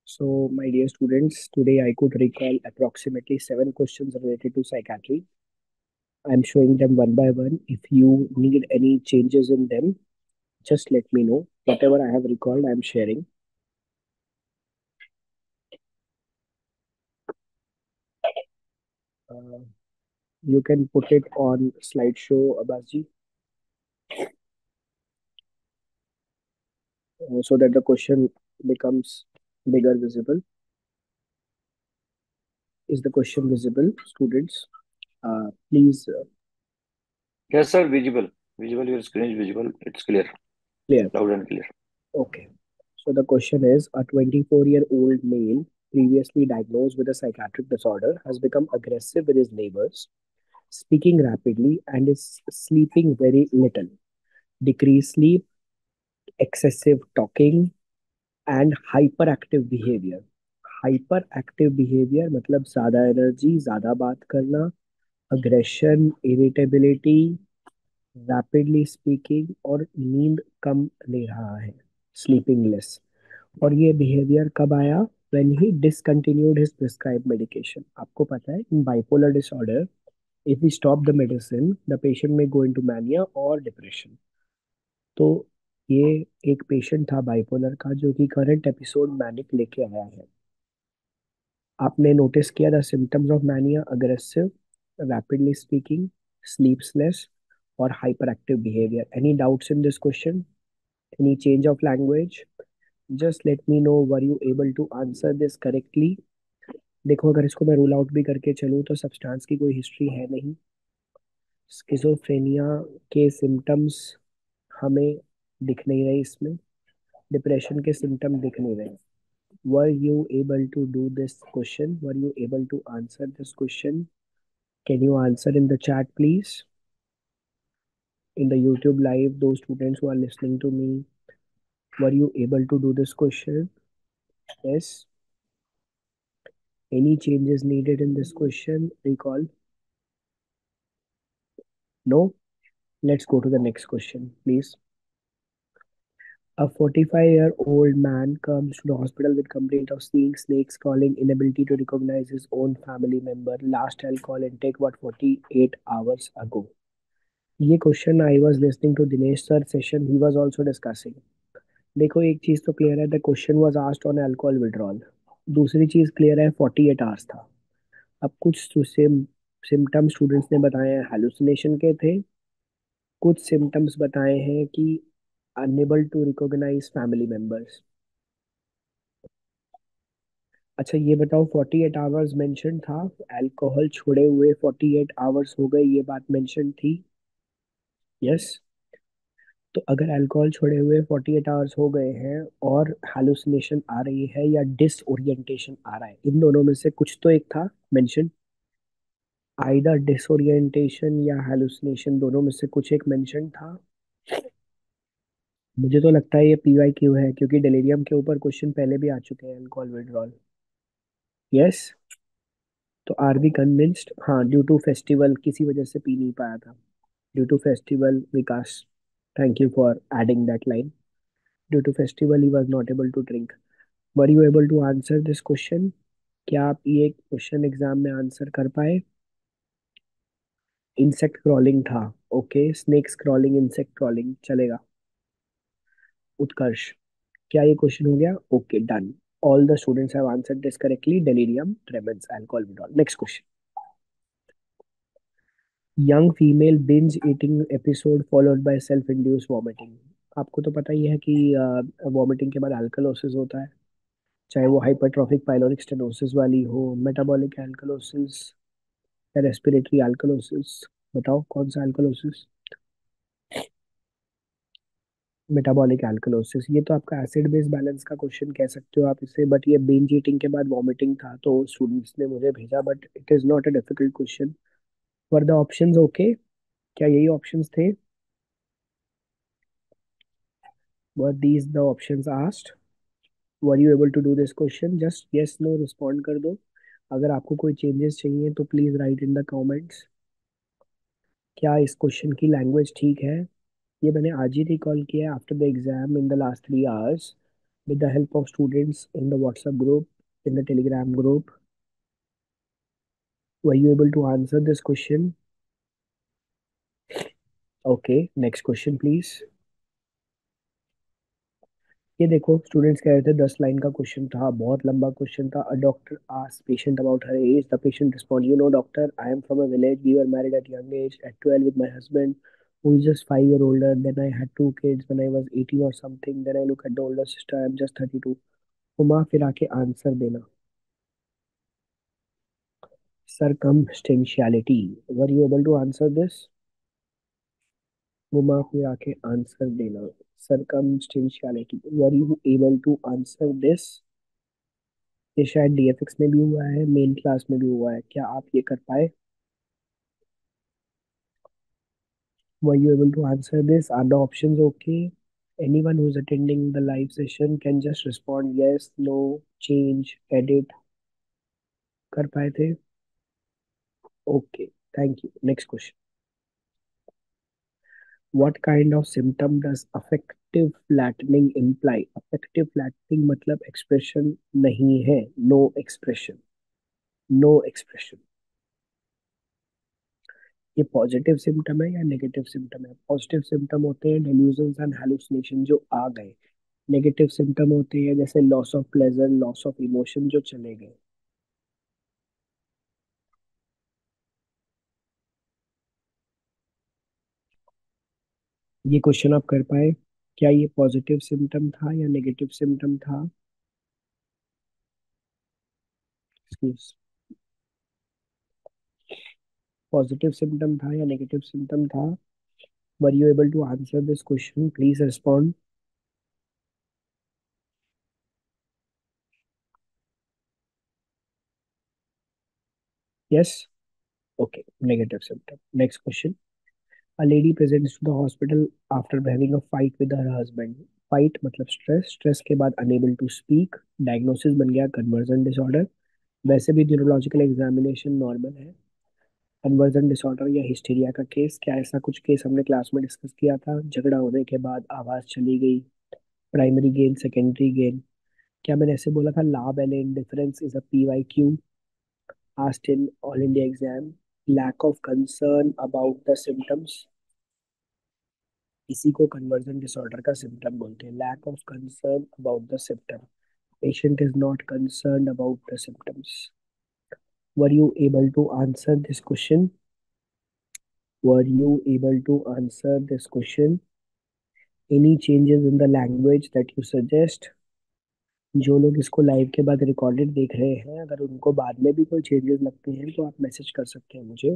So, my dear students, today I could recall approximately 7 questions related to psychiatry. I'm showing them one by one. If you need any changes in them, just let me know. Whatever I have recalled, I'm sharing. Uh, you can put it on slideshow, Abbasji, so that the question becomes bigger visible. Is the question visible, students? Please Yes, sir. Visible. Visible. Your screen is visible. It's clear. clear. Loud and clear. Okay. So the question is, a 24-year-old male previously diagnosed with a psychiatric disorder has become aggressive with his neighbors, speaking rapidly, and is sleeping very little. Decreased sleep, excessive talking, and hyperactive behavior. Hyperactive behavior मतलब ज़्यादा energy, ज़्यादा बात करना, aggression, irritability, rapidly speaking और नींद कम ले रहा है, स्लीपिंग लेस। और ये बिहेवियर कब आया? When he discontinued his prescribed medication. आपको पता है in bipolar disorder, if we stop the medicine, the patient may go into mania or depression. तो ये एक पेशेंट था बाइपोलर का जो कि करंट एपिसोड मैनिक लेके आया है। आपने नोटिस किया the symptoms of mania: aggressive, rapidly speaking, sleepless और hyper active behaviour. Any doubts in this question? Any change of language? Just let me know, were you able to answer this correctly? देखो, अगर इसको मैं rule out भी करके चलूँ तो substance की कोई हिस्ट्री है नहीं। स्किज़ोफ्रेनिया के सिम्टम्स हमें दिख नहीं रहे इसमें, डिप्रेशन के सिम्टम दिख नहीं रहे। Were you able to do this question? Were you able to answer this question? Can you answer in the chat, please? In the YouTube live, those students who are listening to me, were you able to do this question? Yes. Any changes needed in this question? Recall? No? Let's go to the next question, please. A 45-year-old man comes to the hospital with complaint of seeing snakes crawling, inability to recognize his own family member. Last alcohol intake, what, 48 hours ago? ये question I was listening to Dinesh sir session, he was also discussing. देखो, एक चीज तो clear है, the question was asked on alcohol withdrawal. दूसरी चीज clear है, 48 hours था। अब कुछ सिम्टम्स स्टूडेंट्स ने बताए हैं हेलुसिनेशन के थे, कुछ सिम्टम्स बताए हैं कि unable to recognise family members. अच्छा, ये बताओ, 48 आवर्स मेंशन था, अल्कोहल छोड़े हुए 48 आवर्स हो गए, ये बात मेंशन थी। यस। तो अगर अल्कोहल छोड़े हुए 48 आवर्स हो गए हैं और हालुसिनेशन आ रही है या डिसओरिएंटेशन आ रहा है, इन दोनों में से कुछ तो एक था मेंशन। आइदर डिसओरिएंटेशन या हालुसिनेशन, दोनों में से कुछ एक मेंशन था। मुझे तो लगता है ये पीवाई क्यू है, क्योंकि डिलीरियम के ऊपर क्वेश्चन पहले भी आ चुके हैं, अल्कोहल विड्रॉल। यस। तो आर बी कन्विंस्ड? हाँ, ड्यू टू फेस्टिवल किसी वजह से पी नहीं पाया था। Due to festival, Vikas, thank you for adding that line. Due to festival he was not able to drink. Were you able to answer this question? क्या आप ये क्वेश्चन एग्जाम में आंसर कर पाए? इंसेक्ट क्रॉलिंग था, okay, snakes crawling, insect crawling चलेगा। उत्कर्ष, क्या ये क्वेश्चन हो गया? Okay, done. All the students have answered this correctly, delirium ट्रेमेंस, alcohol withdrawal. Next question. Young female binge eating episode followed by self induce vomiting. आपको तो पता ही है कि वॉमिटिंग के बाद अल्कलोसिस होता है, चाहे वो हाइपरट्रॉफिक पाइलोरिक स्टेनोसिस वाली हो, मेटाबॉलिक अल्कलोसिस या रेस्पिरेटरी अल्कलोसिस। बताओ कौन सा अल्कलोसिस? Metabolic alkalosis. ये तो आपका एसिड बेस बैलेंस का क्वेश्चन कह सकते हो आप इसे, बट ये बिंज ईटिंग के बाद वॉमिटिंग था, तो स्टूडेंट्स ने मुझे भेजा, but it is not a difficult question. Were the options okay? क्या यही ऑप्शंस थे? Were these the options asked? Were you able to do this question? Just yes no respond कर दो। अगर आपको कोई चेंजेस चाहिए तो please write in the comments. क्या इस क्वेश्चन की लैंग्वेज ठीक है? ये मैंने आज ही रिकॉल किया after the exam in the last 3 hours. with the help of students in the WhatsApp group, in the Telegram group. Were you able to answer this question? Okay, next question please. ये देखो students कह रहे थे 10 line का question था, बहुत लंबा question था. A doctor asked patient about her age. The patient respond, you know doctor, I am from a village, we were married at young age, at 12 with my husband who is just 5 year older. Then I had two kids when I was 18 or something. Then I look at the older sister, I am just 32. घुमा फिरा के answer देना. Circumstantiality. Were you able to answer this? घुमा फिरा के answer देना. Circumstantiality. Were you able to answer this? ये शायद डीएफएक्स में भी हुआ है, मेन क्लास में भी हुआ है. क्या आप ये कर पाए? Were you able to answer this? Are the options okay? Anyone who's attending the live session can just respond yes, no, change, edit. कर पाए थे? Okay, thank you. Next question. What kind of symptom does affective flattening imply? Affective flattening मतलब expression नहीं है, no expression, no expression. ये positive symptom है या negative symptom है? पॉजिटिव सिम्टम होते हैं डेल्यूजन्स एंड हेलुसिनेशन जो आ गए. नेगेटिव सिम्टम होते हैं जैसे loss of pleasure, loss of emotion जो चले गए. ये क्वेश्चन आप कर पाए? क्या ये पॉजिटिव सिम्टम था या नेगेटिव सिम्टम था? पॉजिटिव सिम्टम था या नेगेटिव सिम्टम था? Were you able to answer this question? Please respond. Yes. Okay, negative symptom. Next question. A lady presents to the hospital after having a fight with her husband. Fight मतलब stress, stress के बाद unable to speak. Diagnosis बन गया conversion disorder. वैसे भी neurological examination normal है. Conversion disorder या hysteria का केस, क्या ऐसा कुछ केस हमने क्लास में डिस्कस किया था? झगड़ा होने के बाद आवाज चली गई. Primary gain, secondary gain. क्या मैंने ऐसे बोला था? लाभ एलेन difference is a P Y Q asked in all India exam. Lack of concern about the symptoms. इसी को कन्वर्जन डिसऑर्डर का सिम्टम बोलते हैं. Lack of concern about the symptom. Patient is not concern about the symptoms. Were you able to answer this question? Were you able to answer this question? Any changes in the language that you suggest? जो लोग इसको live के बाद recorded देख रहे हैं, अगर उनको बाद में भी कोई चेंजेस लगते हैं तो आप मैसेज कर सकते हैं मुझे,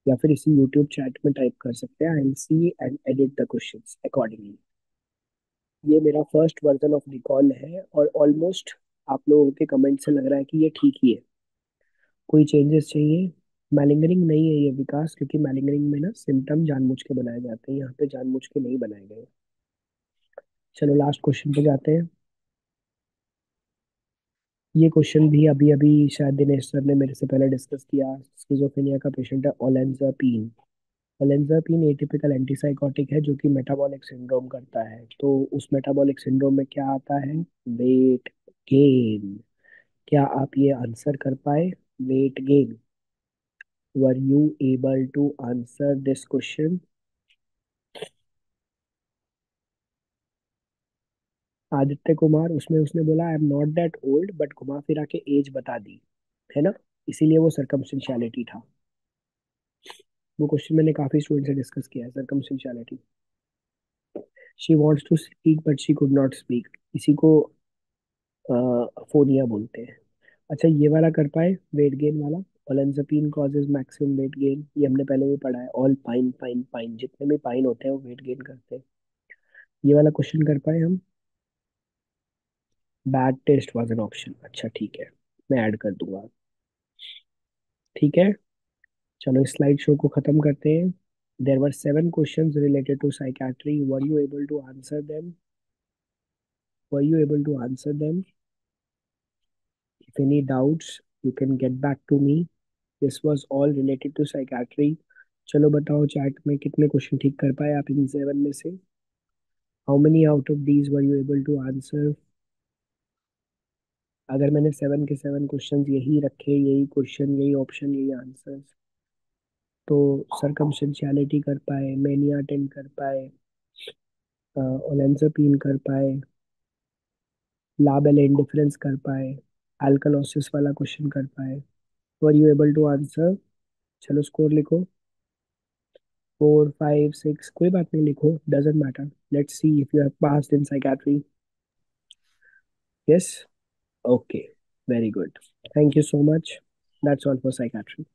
या फिर इसी यूट्यूब चैट में टाइप कर सकते हैं. I will see and edit the questions accordingly. ये मेरा फर्स्ट वर्जन ऑफ रिकॉल है और ऑलमोस्ट आप लोगों के कमेंट से लग रहा है कि ये ठीक ही है. कोई चेंजेस चाहिए? मैलिंगरिंग नहीं है ये विकास, क्योंकि मैलिंगरिंग में ना सिम्टम जानबूझ के बनाए जाते हैं, यहाँ पे जानबूझ के नहीं बनाए गए. चलो लास्ट क्वेश्चन पे जाते हैं. ये क्वेश्चन भी अभी अभी शायद दिनेश सर ने मेरे से पहले डिस्कस किया. स्किज़ोफ्रेनिया का पेशेंट है ओलेंजापीन. ओलेंजापीन एटिपिकल एंटीसाइकोटिक है जो कि मेटाबॉलिक सिंड्रोम करता है. तो उस मेटाबॉलिक सिंड्रोम में क्या आता है? Weight gain. क्या आप ये आंसर कर पाए? Weight gain. Were you able to answer this question? Aditya Kumar, उसमें उसने बोला I am not that old, but घुमा फिरा के एज बता दी है ना, इसीलिए वो सरकमस्टेंशियलिटी था. वो क्वेश्चन मैंने काफी स्टूडेंट से डिस्कस किया है. Circumstantiality. She wants to speak but she could not speak. इसी को फोनिया बोलते हैं. अच्छा, ये वाला कर पाए? वेट गेन वाला. ओलेंजापिन कॉजेज मैक्सिमम वेट गेन. ये हमने पहले भी पढ़ा है. ऑल पाइन पाइन पाइन, जितने भी पाइन होते हैं वो वेट गेन करते हैं. ये वाला क्वेश्चन कर पाए हम? Bad taste was an option. अच्छा ठीक है, मैं ऐड कर दूंगा. ठीक है, चलो इस स्लाइड शो को खत्म करते हैं. There were 7 questions related to psychiatry. Were you able to answer them? Were you able to answer them? If any doubts you can get back to me. This was all related to psychiatry. चलो बताओ chat में कितने question ठीक कर पाए आप इन 7 में से? How many out of these were you able to answer? अगर मैंने 7 के 7 क्वेश्चंस यही रखे, यही क्वेश्चन, यही ऑप्शन, यही आंसर्स, तो सरकमस्टेंशियलिटी कर पाए, मैनिया अटेंड कर पाए, ओलेंजापीन कर पाए, लाबेल इंडिफरेंस कर पाए, अल्कलोसिस वाला क्वेश्चन कर पाए, were you able to answer? चलो स्कोर लिखो। 4 5 6, कोई बात नहीं, लिखो, doesn't matter. Let's see if you have passed in psychiatry. Yes, okay, very good, thank you so much, that's all for psychiatry.